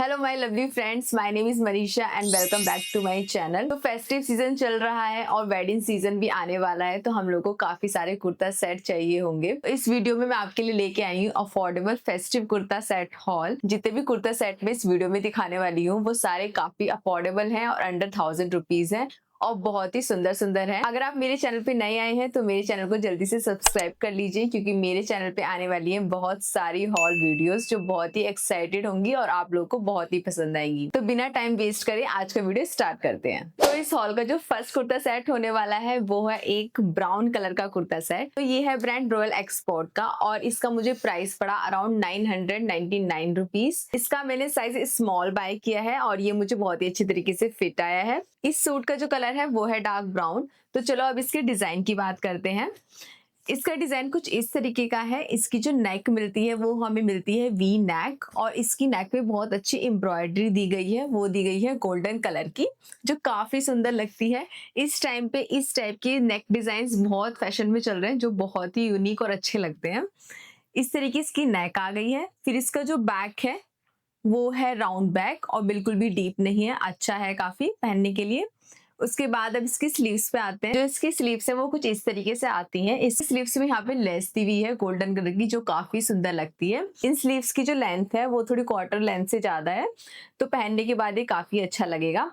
Hello my lovely friends, my name is Manisha and welcome back to my channel. तो festive season चल रहा है और वेडिंग सीजन भी आने वाला है, तो हम लोग को काफी सारे कुर्ता सेट चाहिए होंगे। तो इस वीडियो में मैं आपके लिए लेके आई हूँ affordable festive kurta set hall. जितने भी कुर्ता सेट में इस वीडियो में दिखाने वाली हूँ वो सारे काफी अफोर्डेबल हैं और अंडर 1000 रुपीज है और बहुत ही सुंदर सुंदर है। अगर आप मेरे चैनल पे नए आए हैं तो मेरे चैनल को जल्दी से सब्सक्राइब कर लीजिए, क्योंकि मेरे चैनल पे आने वाली है बहुत सारी हॉल वीडियोस जो बहुत ही एक्साइटेड होंगी और आप लोगों को बहुत ही पसंद आएंगी। तो बिना टाइम वेस्ट करे आज का वीडियो स्टार्ट करते हैं। तो इस हॉल का जो फर्स्ट कुर्ता सेट होने वाला है वो है एक ब्राउन कलर का कुर्ता सेट। तो ये है ब्रांड रॉयल एक्सपोर्ट का और इसका मुझे प्राइस पड़ा अराउंड 999 रुपीज। इसका मैंने साइज स्मॉल बाय किया है और ये मुझे बहुत ही अच्छी तरीके से फिट आया है। इस सूट का जो कलर है वो है डार्क ब्राउन। तो चलो अब इसके डिजाइन की बात करते हैं। इसका डिजाइन कुछ इस तरीके का है। इसकी जो नेक मिलती है वो हमें मिलती है वी नेक और इसकी नेक पे बहुत अच्छी एम्ब्रॉयडरी दी गई है। वो दी गई है गोल्डन कलर की, जो काफी सुंदर लगती है। इस टाइम पे इस टाइप के नेक डिजाइन बहुत फैशन में चल रहे हैं, जो बहुत ही यूनिक और अच्छे लगते हैं। इस तरीके इसकी नेक आ गई है। फिर इसका जो बैक है वो है राउंड बैक और बिल्कुल भी डीप नहीं है, अच्छा है काफी पहनने के लिए। उसके बाद अब इसकी स्लीव्स पे आते हैं। जो इसकी स्लीव्स है वो कुछ इस तरीके से आती हैं। इस स्लीव्स में यहाँ पे लेस दी हुई है गोल्डन कलर की, जो काफी सुंदर लगती है। इन स्लीव्स की जो लेंथ है वो थोड़ी क्वार्टर लेंथ से ज्यादा है, तो पहनने के बाद ये काफी अच्छा लगेगा।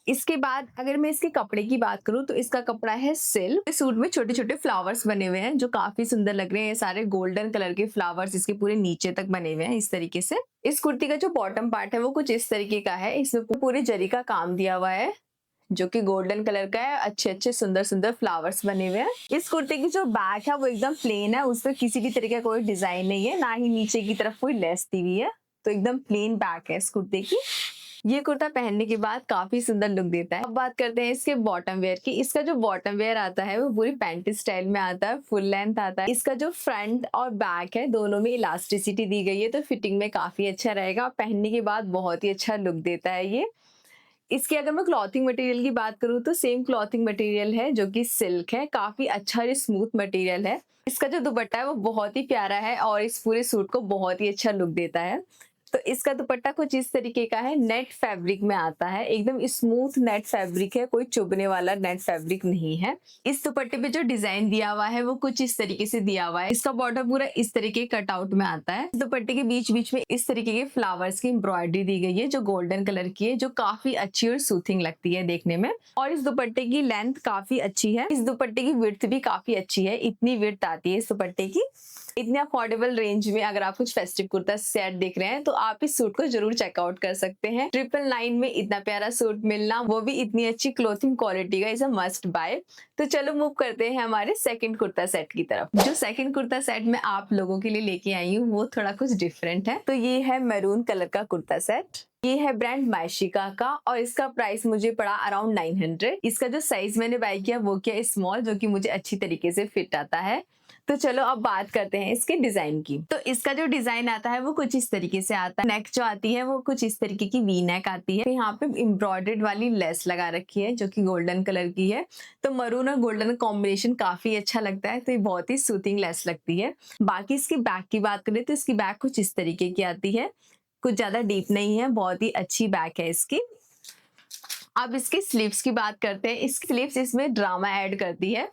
इसके बाद अगर मैं इसके कपड़े की बात करूं तो इसका कपड़ा है सिल्क। इस सूट में छोटे छोटे फ्लावर्स बने हुए हैं जो काफी सुंदर लग रहे हैं। ये सारे गोल्डन कलर के फ्लावर्स इसके पूरे नीचे तक बने हुए हैं इस तरीके से। इस कुर्ती का जो बॉटम पार्ट है वो कुछ इस तरीके का है। इसमें पूरे जरी का काम दिया हुआ है जो कि गोल्डन कलर का है। अच्छे अच्छे सुंदर सुंदर फ्लावर्स बने हुए हैं। इस कुर्ते की जो बैक है वो एकदम प्लेन है, उस पर किसी भी तरीके का कोई डिजाइन नहीं है, ना ही नीचे की तरफ कोई लेस दी हुई है। तो एकदम प्लेन बैक है इस कुर्ते की। ये कुर्ता पहनने के बाद काफी सुंदर लुक देता है। अब बात करते हैं इसके बॉटम वेयर की। इसका जो बॉटम वेयर आता है वो पूरी पैंट स्टाइल में आता है, फुल लेंथ आता है। इसका जो फ्रंट और बैक है दोनों में इलास्टिसिटी दी गई है, तो फिटिंग में काफी अच्छा रहेगा। पहनने के बाद बहुत ही अच्छा लुक देता है ये। इसकी अगर मैं क्लॉथिंग मटेरियल की बात करूँ तो सेम क्लॉथिंग मटेरियल है जो कि सिल्क है। काफी अच्छा और स्मूथ मटेरियल है। इसका जो दुपट्टा है वो बहुत ही प्यारा है और इस पूरे सूट को बहुत ही अच्छा लुक देता है। तो इसका दुपट्टा कुछ इस तरीके का है, नेट फैब्रिक में आता है, एकदम स्मूथ नेट फैब्रिक है, कोई चुभने वाला नेट फैब्रिक नहीं है। इस दुपट्टे पे जो डिजाइन दिया हुआ है वो कुछ इस तरीके से दिया हुआ है। इसका बॉर्डर पूरा इस तरीके कटआउट में आता है। इस दुपट्टे के बीच बीच में इस तरीके के फ्लावर्स की एम्ब्रॉयडरी दी गई है जो गोल्डन कलर की है, जो काफी अच्छी और सूथिंग लगती है देखने में। और इस दुपट्टे की लेंथ काफी अच्छी है। इस दुपट्टे की विड्थ भी काफी अच्छी है, इतनी विड्थ आती है इस दुपट्टे की। इतने अफोर्डेबल रेंज में अगर आप कुछ फेस्टिव कुर्ता सेट देख रहे हैं तो आप इस सूट को जरूर चेकआउट कर सकते हैं। 999 में इतना प्यारा सूट मिलना, वो भी इतनी अच्छी क्लोथिंग क्वालिटी का, इज अ मस्ट बाय। तो चलो मूव करते हैं हमारे सेकंड कुर्ता सेट की तरफ। जो सेकंड कुर्ता सेट मैं आप लोगों के लिए लेके आई हूँ वो थोड़ा कुछ डिफरेंट है। तो ये है मैरून कलर का कुर्ता सेट। ये है ब्रांड मायशिका का और इसका प्राइस मुझे पड़ा अराउंड 900। इसका जो साइज मैंने बाय किया वो किया स्मॉल, जो कि मुझे अच्छी तरीके से फिट आता है। तो चलो अब बात करते हैं इसके डिजाइन की। तो इसका जो डिजाइन आता है वो कुछ इस तरीके से आता है। नेक जो आती है वो कुछ इस तरीके की वी नेक आती है। यहाँ पे एम्ब्रॉयडर्ड वाली लेस लगा रखी है जो कि गोल्डन कलर की है। तो मरून और गोल्डन कॉम्बिनेशन काफी अच्छा लगता है, तो ये बहुत ही सूथिंग लेस लगती है। बाकी इसकी बैक की बात करें तो इसकी बैक कुछ इस तरीके की आती है, कुछ ज्यादा डीप नहीं है, बहुत ही अच्छी बैक है इसकी। अब इसकी स्लीव्स की बात करते हैं। इसकी स्लीव्स इसमें ड्रामा ऐड करती है।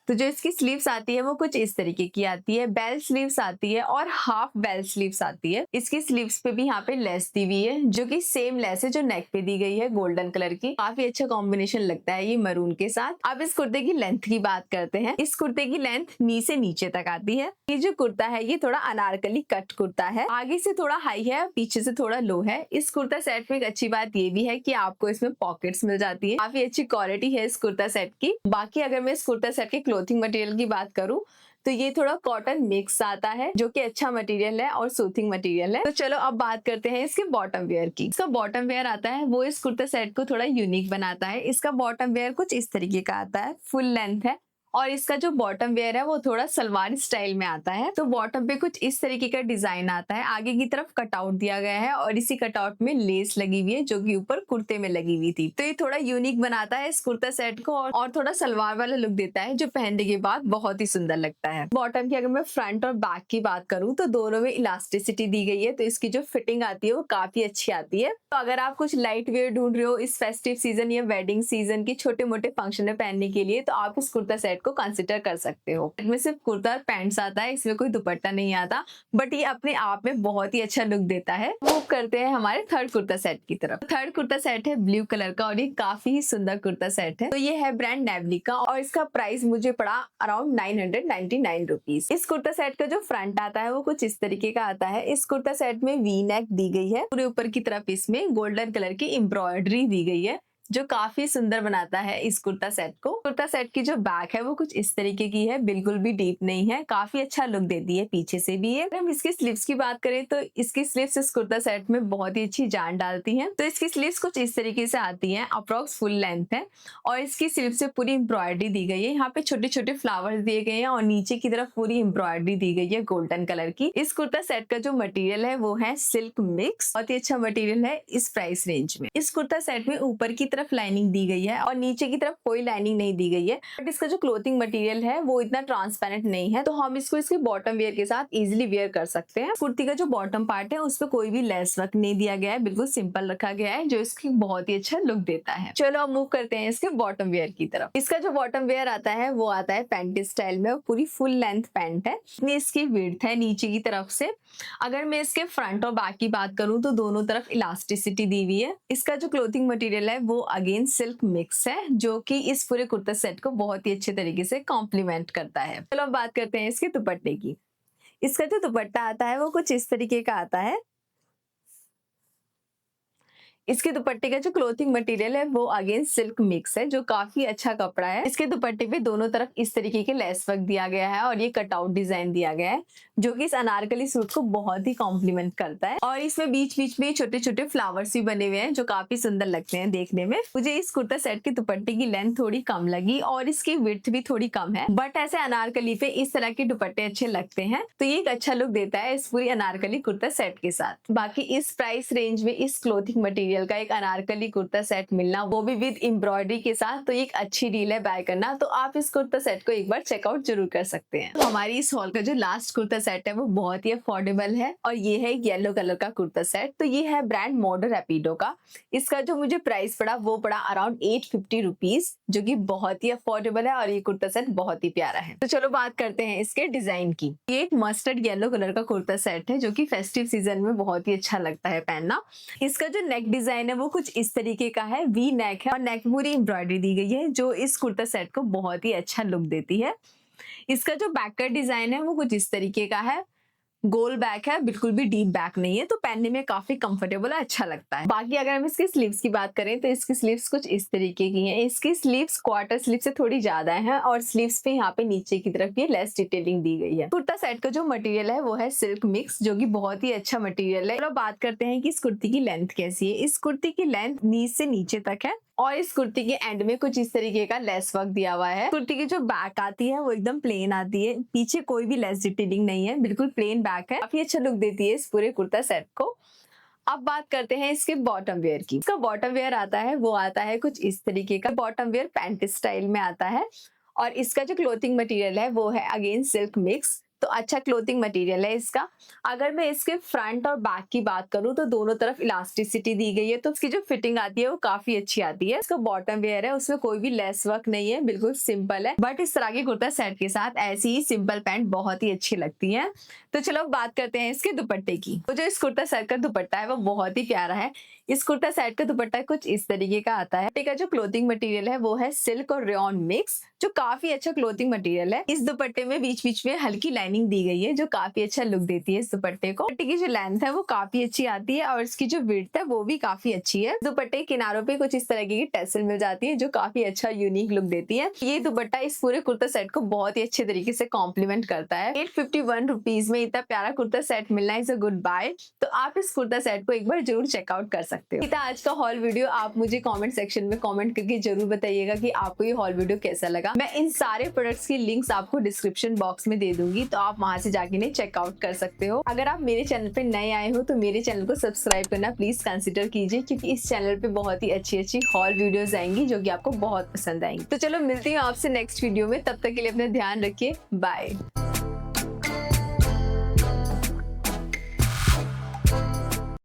तो जो इसकी स्लीव्स आती है वो कुछ इस तरीके की आती है। बेल स्लीव्स आती है और हाफ बेल स्लीव्स आती है। इसकी स्लीव्स पे भी यहाँ पे लेस दी हुई है जो कि सेम लेस है जो नेक पे दी गई है गोल्डन कलर की। काफी अच्छा कॉम्बिनेशन लगता है ये मरून के साथ। अब इस कुर्ते की लेंथ की बात करते हैं। इस कुर्ते की लेंथ नी से नीचे तक आती है। ये जो कुर्ता है ये थोड़ा अनारकली कट कुर्ता है, आगे से थोड़ा हाई है, पीछे से थोड़ा लो है। इस कुर्ता सेट में एक अच्छी बात ये भी है कि आपको इसमें पॉकेट्स मिल जाती है। काफी अच्छी क्वालिटी है इस कुर्ता सेट की। बाकी अगर मैं इस कुर्ता सेट के क्लोथिंग मटेरियल की बात करूं तो ये थोड़ा कॉटन मिक्स आता है जो कि अच्छा मटेरियल है और सूथिंग मटेरियल है। तो चलो अब बात करते हैं इसके बॉटम वेयर की। इसका बॉटम वेयर आता है वो इस कुर्ता सेट को थोड़ा यूनिक बनाता है। इसका बॉटम वेयर कुछ इस तरीके का आता है, फुल लेंथ है और इसका जो बॉटम वेयर है वो थोड़ा सलवार स्टाइल में आता है। तो बॉटम पे कुछ इस तरीके का डिजाइन आता है, आगे की तरफ कटआउट दिया गया है और इसी कटआउट में लेस लगी हुई है जो कि ऊपर कुर्ते में लगी हुई थी। तो ये थोड़ा यूनिक बनाता है इस कुर्ता सेट को और थोड़ा सलवार वाला लुक देता है जो पहनने के बाद बहुत ही सुंदर लगता है। बॉटम की अगर मैं फ्रंट और बैक की बात करूं तो दोनों में इलास्टिसिटी दी गई है, तो इसकी जो फिटिंग आती है वो काफी अच्छी आती है। तो अगर आप कुछ लाइट वेयर ढूंढ रहे हो इस फेस्टिव सीजन या वेडिंग सीजन की छोटे मोटे फंक्शन में पहनने के लिए, तो आप इस कुर्ता सेट को कंसिडर कर सकते हो। इसमें सिर्फ कुर्ता और पैंट्स आता है, इसमें कोई दुपट्टा नहीं आता, बट ये अपने आप में बहुत ही अच्छा लुक देता है। मूव करते हैं हमारे थर्ड कुर्ता सेट की तरफ। थर्ड कुर्ता सेट है ब्लू कलर का और ये काफी सुंदर कुर्ता सेट है। तो ये है ब्रांड नेवली का और इसका प्राइस मुझे पड़ा अराउंड 999 रुपीज। इस कुर्ता सेट का जो फ्रंट आता है वो कुछ इस तरीके का आता है। इस कुर्ता सेट में वी नेक दी गई है, पूरे ऊपर की तरफ इसमें गोल्डन कलर की एम्ब्रॉयडरी दी गई है जो काफी सुंदर बनाता है इस कुर्ता सेट को। कुर्ता सेट की जो बैक है वो कुछ इस तरीके की है, बिल्कुल भी डीप नहीं है, काफी अच्छा लुक देती है, पीछे से भी है। अगर हम इसकी स्लीव्स की बात करें तो इसकी स्लीव्स इस कुर्ता सेट में बहुत ही अच्छी जान डालती हैं। तो इसकी स्लीव्स कुछ इस तरीके से आती हैं, अप्रोक्स फुल लेंथ है और इसकी स्लीव्स से पूरी एम्ब्रॉयडरी दी गई है। यहाँ पे छोटे छोटे फ्लावर्स दिए गए हैं और नीचे की तरफ पूरी एम्ब्रॉयडरी दी गई है गोल्डन कलर की। इस कुर्ता सेट का जो मटेरियल है वो है सिल्क मिक्स, बहुत ही अच्छा मटेरियल है इस प्राइस रेंज में। इस कुर्ता सेट में ऊपर की तरफ लाइनिंग दी गई है और नीचे की तरफ कोई लाइनिंग नहीं दी गई है, बट इसका जो क्लोथिंग मटेरियल है वो इतना ट्रांसपेरेंट नहीं है, तो हम इसको इसके बॉटम वेयर के साथ इजीली वेयर कर सकते हैं। कुर्ती का जो बॉटम पार्ट है उस पर कोई भी लेस वर्क नहीं दिया गया है, बिल्कुल सिंपल रखा गया है जो इसकी बहुत ही अच्छा लुक देता है। चलो अब मूव करते हैं इसके बॉटम वेयर की तरफ। इसका जो बॉटम वेयर आता है वो आता है पैंट स्टाइल में, पूरी फुल लेंथ पैंट है। इतनी इसकी विड्थ है नीचे की तरफ से। अगर मैं इसके फ्रंट और बैक की बात करूं तो दोनों तरफ इलास्टिसिटी दी हुई है। इसका जो क्लोथिंग मटेरियल है वो अगेन सिल्क मिक्स है जो कि इस पूरे कुर्ता सेट को बहुत ही अच्छे तरीके से कॉम्प्लीमेंट करता है। चलो अब बात करते हैं इसके दुपट्टे की। इसका जो दुपट्टा आता है वो कुछ इस तरीके का आता है। इसके दुपट्टे का जो क्लोथिंग मटेरियल है वो अगेन सिल्क मिक्स है जो काफी अच्छा कपड़ा है। इसके दुपट्टे पे दोनों तरफ इस तरीके के लेस वर्क दिया गया है और ये कटआउट डिजाइन दिया गया है जो कि इस अनारकली सूट को बहुत ही कॉम्प्लीमेंट करता है। और इसमें बीच बीच में छोटे छोटे फ्लावर्स भी बने हुए हैं जो काफी सुंदर लगते हैं देखने में। मुझे इस कुर्ता सेट के दुपट्टे की लेंथ थोड़ी कम लगी और इसकी विड्थ भी थोड़ी कम है, बट ऐसे अनारकली पे इस तरह के दुपट्टे अच्छे लगते हैं, तो ये एक अच्छा लुक देता है इस पूरी अनारकली कुर्ता सेट के साथ। बाकी इस प्राइस रेंज में इस क्लोथिंग मटेरियल का एक अनारकली कुर्ता सेट मिलना, वो भी विद एम्ब्रॉयडरी के साथ, तो एक अच्छी डील है बाय करना। तो आप इस कुर्ता सेट को एक बार चेकआउट जरूर कर सकते हैं। तो हमारी इस हॉल का जो लास्ट कुर्ता सेट है वो बहुत ही अफोर्डेबल है और ये है येलो कलर का कुर्ता सेट। तो ये है ब्रांड मॉडर्न रैपिडो का। इसका जो मुझे प्राइस पड़ा वो पड़ा अराउंड 850 रुपीज, जो कि बहुत ही अफोर्डेबल है और ये कुर्ता सेट बहुत ही प्यारा है। तो चलो बात करते हैं इसके डिजाइन की। ये एक मस्टर्ड येलो कलर का कुर्ता सेट है जो कि फेस्टिव सीजन में बहुत ही अच्छा लगता है पहनना। इसका जो नेक डिजाइन है वो कुछ इस तरीके का है, वी नेक है और नेक पूरी एम्ब्रॉयडरी दी गई है जो इस कुर्ता सेट को बहुत ही अच्छा लुक देती है। इसका जो बैक का डिजाइन है वो कुछ इस तरीके का है, गोल बैक है, बिल्कुल भी डीप बैक नहीं है, तो पहनने में काफी कंफर्टेबल और अच्छा लगता है। बाकी अगर हम इसकी स्लीव्स की बात करें तो इसकी स्लीव्स कुछ इस तरीके की हैं। इसकी स्लीव्स क्वार्टर स्लीव से थोड़ी ज्यादा है और स्लीव्स पे यहाँ पे नीचे की तरफ ये लेस डिटेलिंग दी गई है। कुर्ता सेट का जो मटेरियल है वो है सिल्क मिक्स जो कि बहुत ही अच्छा मटेरियल है। चलो बात करते हैं कि इस कुर्ती की लेंथ कैसी है। इस कुर्ती की लेंथ नीचे से नीचे तक है और इस कुर्ती के एंड में कुछ इस तरीके का लेस वर्क दिया हुआ है। कुर्ती की जो बैक आती है वो एकदम प्लेन आती है, पीछे कोई भी लेस डिटेलिंग नहीं है, बिल्कुल प्लेन बैक है, काफी अच्छा लुक देती है इस पूरे कुर्ता सेट को। अब बात करते हैं इसके बॉटम वेयर की। इसका बॉटम वेयर आता है वो आता है कुछ इस तरीके का, बॉटम वेयर पैंट स्टाइल में आता है और इसका जो क्लोथिंग मटेरियल है वो है अगेन सिल्क मिक्स, तो अच्छा क्लोथिंग मटेरियल है इसका। अगर मैं इसके फ्रंट और बैक की बात करूं तो दोनों तरफ इलास्टिसिटी दी गई है, तो इसकी जो फिटिंग आती है वो काफी अच्छी आती है। इसका बॉटम वेयर है, उसमें कोई भी लेस वर्क नहीं है, बिल्कुल सिंपल है, बट इस तरह के कुर्ता सेट के साथ ऐसी ही सिंपल पैंट बहुत ही अच्छी लगती है। तो चलो बात करते हैं इसके दुपट्टे की। तो जो इस कुर्ता सेट का दुपट्टा है वो बहुत ही प्यारा है। इस कुर्ता सेट का दुपट्टा कुछ इस तरीके का आता है। दुपट्टे का जो क्लोथिंग मटेरियल है वो है सिल्क और रेयॉन मिक्स, जो काफी अच्छा क्लोथिंग मटेरियल है। इस दुपट्टे में बीच बीच में हल्की लाइनिंग दी गई है जो काफी अच्छा लुक देती है इस दुपट्टे को। दुपट्टे की जो लेंथ है वो काफी अच्छी आती है और इसकी जो विड्थ है वो भी काफी अच्छी है। दुपट्टे के किनारों पे कुछ इस तरह की टैसल मिल जाती है जो काफी अच्छा यूनिक लुक देती है। ये दुपट्टा इस पूरे कुर्ता सेट को बहुत ही अच्छे तरीके से कॉम्प्लीमेंट करता है। 851 रुपीज में इतना प्यारा कुर्ता सेट मिलना इज अ गुड बाय। तो आप इस कुर्ता सेट को एक बार जरूर चेकआउट कर सकते हो। आज का हॉल वीडियो आप मुझे कमेंट सेक्शन में कमेंट करके जरूर बताइएगा कि आपको ये हॉल वीडियो कैसा लगा। मैं इन सारे प्रोडक्ट्स की लिंक्स आपको डिस्क्रिप्शन बॉक्स में दे दूंगी, तो आप वहां से जाके इन्हें चेकआउट कर सकते हो। अगर आप मेरे चैनल पे नए आए हो तो मेरे चैनल को सब्सक्राइब करना प्लीज कंसिडर कीजिए, क्योंकि इस चैनल पे बहुत ही अच्छी हॉल वीडियोस आएंगी जो कि आपको बहुत पसंद आएंगी। तो चलो मिलती हूँ आपसे नेक्स्ट वीडियो में, तब तक के लिए अपना ध्यान रखिए। बाय।